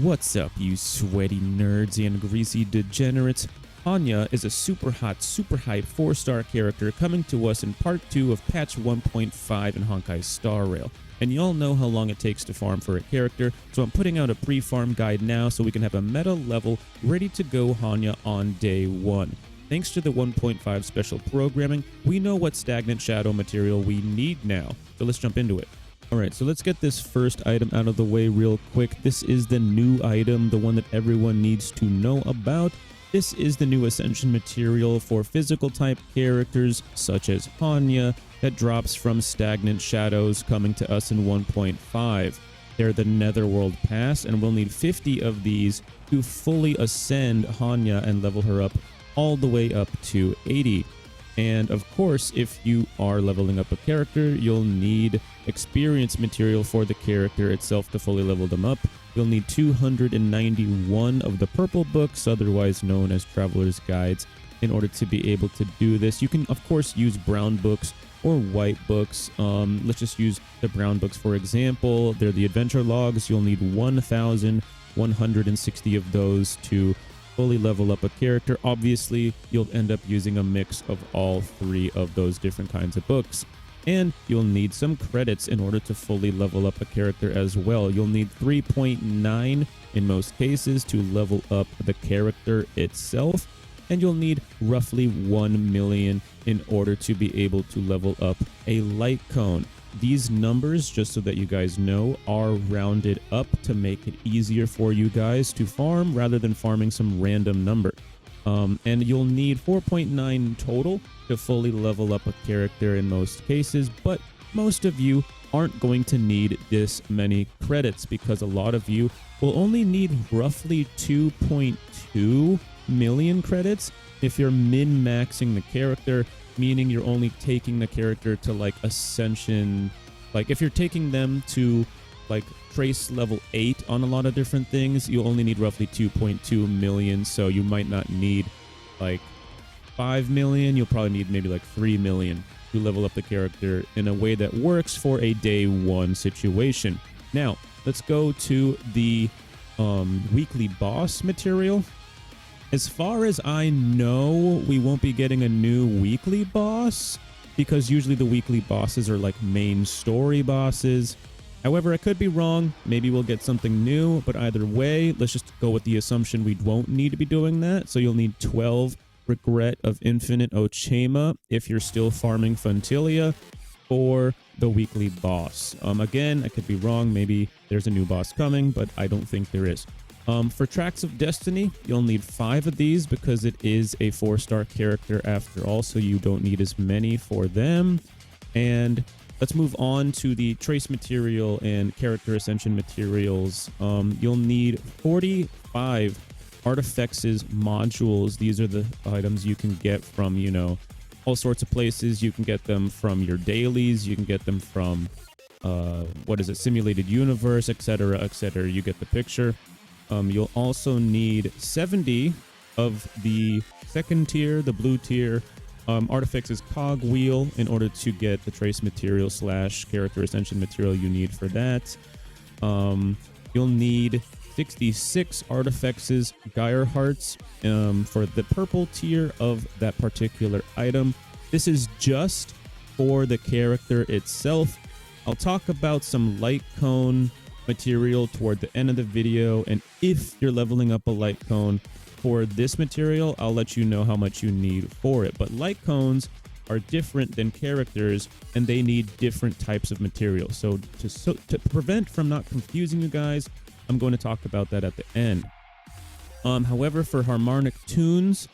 What's up, you sweaty nerds and greasy degenerates? Hanya is a super hot, super hype 4-star character coming to us in part 2 of patch 1.5 in Honkai Star Rail. And y'all know how long it takes to farm for a character, so I'm putting out a pre-farm guide now so we can have a meta level ready to go Hanya on day 1. Thanks to the 1.5 special programming, we know what stagnant shadow material we need now, so let's jump into it. Alright, so let's get this first item out of the way real quick. This is the new item, the one that everyone needs to know about. This is the new Ascension material for physical type characters such as Hanya that drops from stagnant shadows coming to us in 1.5. They're the Netherworld Pass, and we'll need 50 of these to fully ascend Hanya and level her up all the way up to 80. And of course, if you are leveling up a character, you'll need experience material for the character itself to fully level them up. You'll need 291 of the purple books, otherwise known as Traveler's Guides, in order to be able to do this. You can, of course, use brown books or white books. Let's just use the brown books for example. They're the adventure logs. You'll need 1,160 of those to fully level up a character. Obviously, you'll end up using a mix of all 3 of those different kinds of books. And you'll need some credits in order to fully level up a character as well. You'll need 3.9 in most cases to level up the character itself. And you'll need roughly 1 million in order to be able to level up a light cone. These numbers, just so that you guys know, are rounded up to make it easier for you guys to farm rather than farming some random number. And you'll need 4.9 total to fully level up a character in most cases, but most of you aren't going to need this many credits because a lot of you will only need roughly 2.2 million credits if you're min-maxing the character, meaning you're only taking the character to like Ascension. Like if you're taking them to like trace level 8 on a lot of different things, you only need roughly 2.2 million. So you might not need like 5 million. You'll probably need maybe like 3 million to level up the character in a way that works for a day 1 situation. Now let's go to the weekly boss material. As far as I know, we won't be getting a new weekly boss because usually the weekly bosses are like main story bosses. However, I could be wrong. Maybe we'll get something new, but either way, let's just go with the assumption we won't need to be doing that. So you'll need 12 Regret of Infinite Ochema if you're still farming Funtilia for the weekly boss. Again, I could be wrong. Maybe there's a new boss coming, but I don't think there is. For Tracks of Destiny, you'll need 5 of these because it is a 4-star character after all, so you don't need as many for them. And let's move on to the Trace material and Character Ascension materials. You'll need 45 Artifacts modules. These are the items you can get from, you know, all sorts of places. You can get them from your dailies. You can get them from, Simulated Universe, etc., etc. You get the picture. You'll also need 70 of the second tier, the blue tier, Artifacts' Cogwheel in order to get the Trace material / Character Ascension material you need for that. You'll need 66 Artifacts' Gyre Hearts for the purple tier of that particular item. This is just for the character itself. I'll talk about some light cone material toward the end of the video, and if you're leveling up a light cone for this material, I'll let you know how much you need for it. But light cones are different than characters, and they need different types of material. So to prevent from not confusing you guys, I'm going to talk about that at the end. However, for harmonic tunes,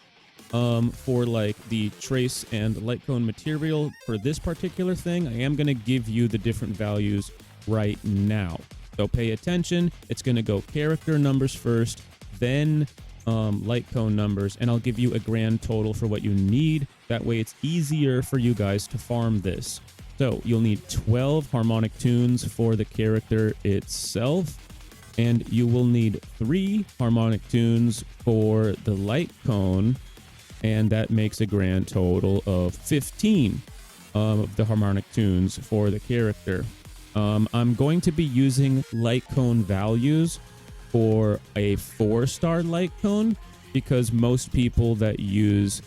for like the trace and light cone material for this particular thing, I am going to give you the different values right now. So pay attention. It's going to go character numbers first, then light cone numbers, and I'll give you a grand total for what you need. That way it's easier for you guys to farm this. So you'll need 12 harmonic tunes for the character itself, and you will need 3 harmonic tunes for the light cone, and that makes a grand total of 15 of the harmonic tunes for the character. I'm going to be using light cone values for a 4-star light cone, because most people that use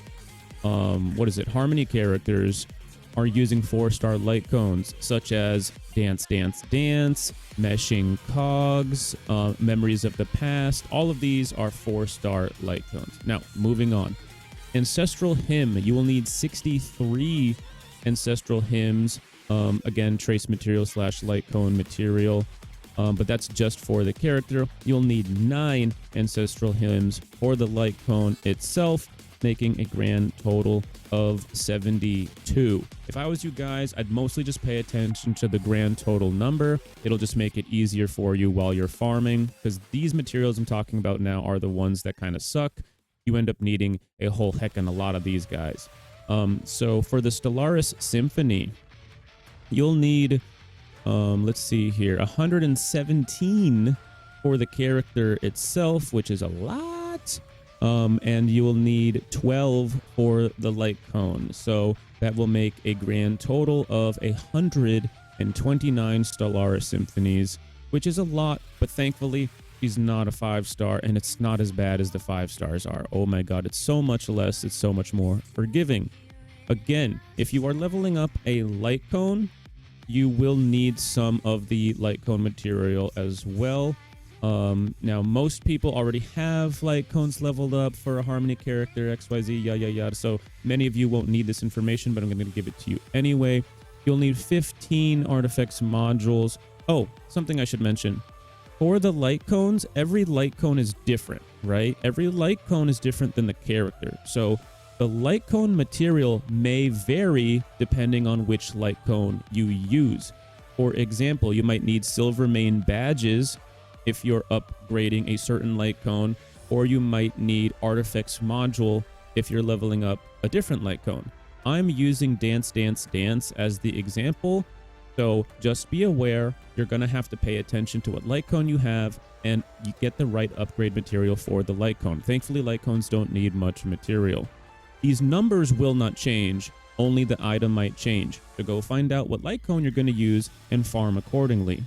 Harmony characters are using 4-star light cones, such as Dance Dance Dance, Meshing Cogs, Memories of the Past. All of these are 4-star light cones. Now, moving on. Ancestral Hymn. You will need 63 Ancestral Hymns. Again, trace material / light cone material. But that's just for the character. You'll need 9 Ancestral Hymns for the light cone itself, making a grand total of 72. If I was you guys, I'd mostly just pay attention to the grand total number. It'll just make it easier for you while you're farming, because these materials I'm talking about now are the ones that kind of suck. You end up needing a whole heck and a lot of these guys. So for the Stellaris Symphony, you'll need, let's see here, 117 for the character itself, which is a lot. And you will need 12 for the light cone. So that will make a grand total of 129 Stellaris Symphonies, which is a lot, but thankfully she's not a 5-star, and it's not as bad as the 5 stars are. Oh my god, it's so much less, it's so much more forgiving. Again, if you are leveling up a light cone, you will need some of the light cone material as well. Now most people already have light cones leveled up for a Harmony character, XYZ, yada yada. So many of you won't need this information, but I'm going to give it to you anyway. You'll need 15 artifacts modules. Oh, something I should mention. For the light cones, every light cone is different, right? Every light cone is different than the character. So the light cone material may vary depending on which light cone you use. For example, you might need silver main badges if you're upgrading a certain light cone, or you might need artifacts module if you're leveling up a different light cone. I'm using Dance Dance Dance as the example, so just be aware you're going to have to pay attention to what light cone you have, and you get the right upgrade material for the light cone. Thankfully, light cones don't need much material. These numbers will not change, only the item might change. So go find out what light cone you're going to use and farm accordingly.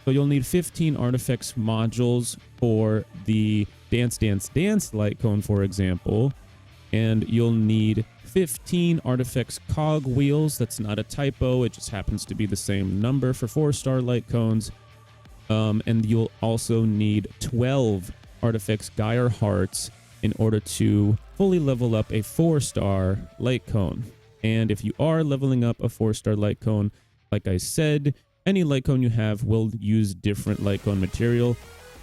So you'll need 15 artifacts modules for the Dance Dance Dance light cone, for example. And you'll need 15 artifacts cog wheels. That's not a typo. It just happens to be the same number for 4-star light cones. And you'll also need 12 artifacts Gyre hearts in order to fully level up a 4-star light cone. And if you are leveling up a 4-star light cone, like I said, any light cone you have will use different light cone material.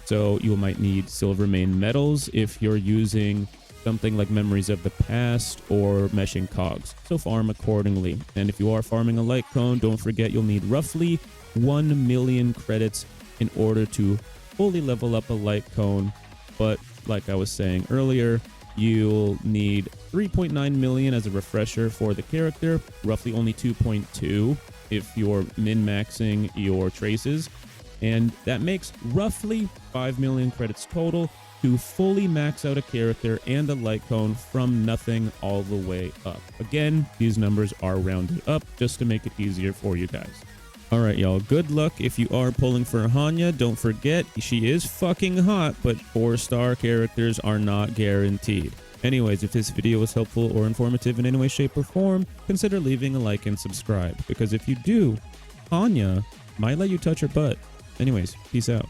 So you might need silver main metals if you're using something like Memories of the Past or Meshing Cogs. So farm accordingly. And if you are farming a light cone, don't forget you'll need roughly 1 million credits in order to fully level up a light cone. But like I was saying earlier, you'll need 3.9 million as a refresher for the character, roughly only 2.2 if you're min-maxing your traces, and that makes roughly 5 million credits total to fully max out a character and a light cone from nothing all the way up. Again, these numbers are rounded up just to make it easier for you guys. All right, y'all, good luck if you are pulling for Hanya. Don't forget, she is fucking hot, but 4-star characters are not guaranteed. Anyways, if this video was helpful or informative in any way, shape, or form, consider leaving a like and subscribe, because if you do, Hanya might let you touch her butt. Anyways, peace out.